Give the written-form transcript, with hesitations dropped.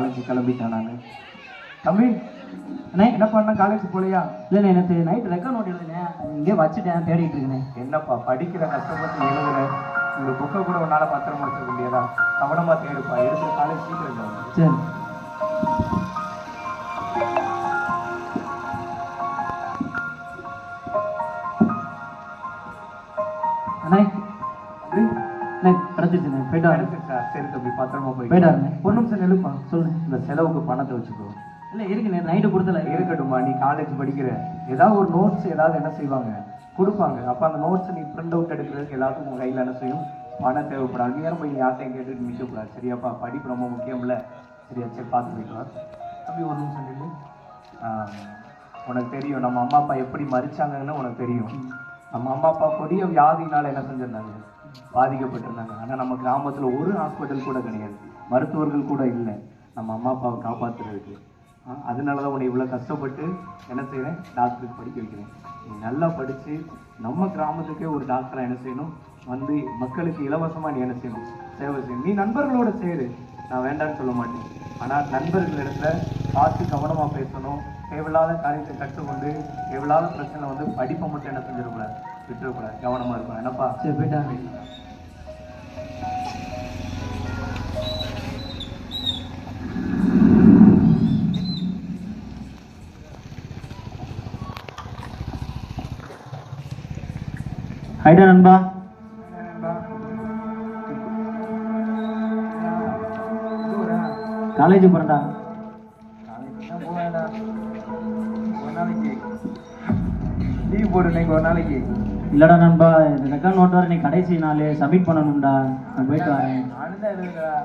College கிளம்பிட்டேன் நான். தம்பி அண்ணே என்ன பண்ண காலேஜ் போலையா? இல்லைண்ணே எனக்கு நைட் ரெக்கார்ட் நோட் எழுதுனேன், இங்கே வச்சுட்டேன், தேடிட்டு இருக்கேன். என்னப்பா படிக்கிற கஷ்டப்பட்டு எழுதுற இந்த புக்கை கூட உன்னால பத்திரமா வச்சுக்க முடியாதா? கவனமா தேடுப்பா, எடுத்து காலேஜ் சீக்கிரம். சரி அண்ணே கிடைச்சிச்சுண்ணே, போயிட்டு சார். சரி தம்பி பத்திரமா போயிட்டாருண்ணே. ஒரு நிமிஷம் நெல்லுப்பா, சொல்லுங்க. இந்த செலவுக்கு பணத்தை வச்சுக்கோ. இல்லை இருக்குண்ணே, நைட்டு கொடுத்தல. இருக்கட்டும்மா, நீ காலேஜ் படிக்கிற ஏதாவது ஒரு நோட்ஸ் ஏதாவது என்ன செய்வாங்க கொடுப்பாங்க. அப்போ அந்த நோட்ஸ் நீ பிரிண்ட் அவுட் எடுக்கிறதுக்கு எல்லாத்துக்கும் உங்கள் கையில் என்ன செய்யும் பணம் தேவைப்படாது. நீ யாரும் போய் யார்ட்டையும் கேட்டுட்டு நிற்கக்கூடாது. சரியாப்பா? படிப்பு ரொம்ப முக்கியம்ல. சரியா? சரி பார்த்து போயிட்டு வா தம்பி. ஒரு நிமிஷம் நில்லு. உனக்கு தெரியும் நம்ம அம்மா அப்பா எப்படி மறிச்சாங்கன்னு உனக்கு தெரியும். நம்ம அம்மா அப்பா கொடிய வியாதினால என்ன செஞ்சிருந்தாங்க, பாதிக்கப்பட்டிருந்தாங்க. ஆனால் நம்ம கிராமத்தில் ஒரு ஹாஸ்பிட்டல் கூட கிடையாது, மருத்துவர்கள் கூட இல்லை நம்ம அம்மா அப்பாவை காப்பாற்றுறதுக்கு. அதனால தான் உன்னை இவ்வளோ கஷ்டப்பட்டு என்ன செய்கிறேன், டாக்டருக்கு படிக்க வைக்கிறேன். நீ நல்லா படித்து நம்ம கிராமத்துக்கே ஒரு டாக்டராக என்ன செய்யணும், வந்து மக்களுக்கு இலவசமாக நீ என்ன செய்யணும், சேவை செய்யணும். நீ நண்பர்களோட சேரு, நான் வேண்டான்னு சொல்ல மாட்டேன். ஆனால் நண்பர்களிடத்துல பார்த்து கவனமாக பேசணும். தேவையில்லாத காரியத்தை கற்றுக்கொண்டு தேவையில்லாத பிரச்சனை வந்து படிப்பை மட்டும் என்ன செஞ்சிடக்கூடாது, விட்டுறக்கூடாது. கவனமாக இருக்கும். என்னப்பா? சரி போயிட்டாங்க. ஹைடா நண்பா. காலேஜ் போறேன்டா. ஒரு நாளைக்கு லீவ் போடு. இன்னைக்கு ஒரு நாளைக்கு இல்லடா நண்பா, இந்த ரெக்கார்ட் நோட் வர நீ கடைசி நாள் சப்மிட் பண்ணணும்டா. நான் போயிட்டு வரேன். நானும் தான் எழுதுறேன்.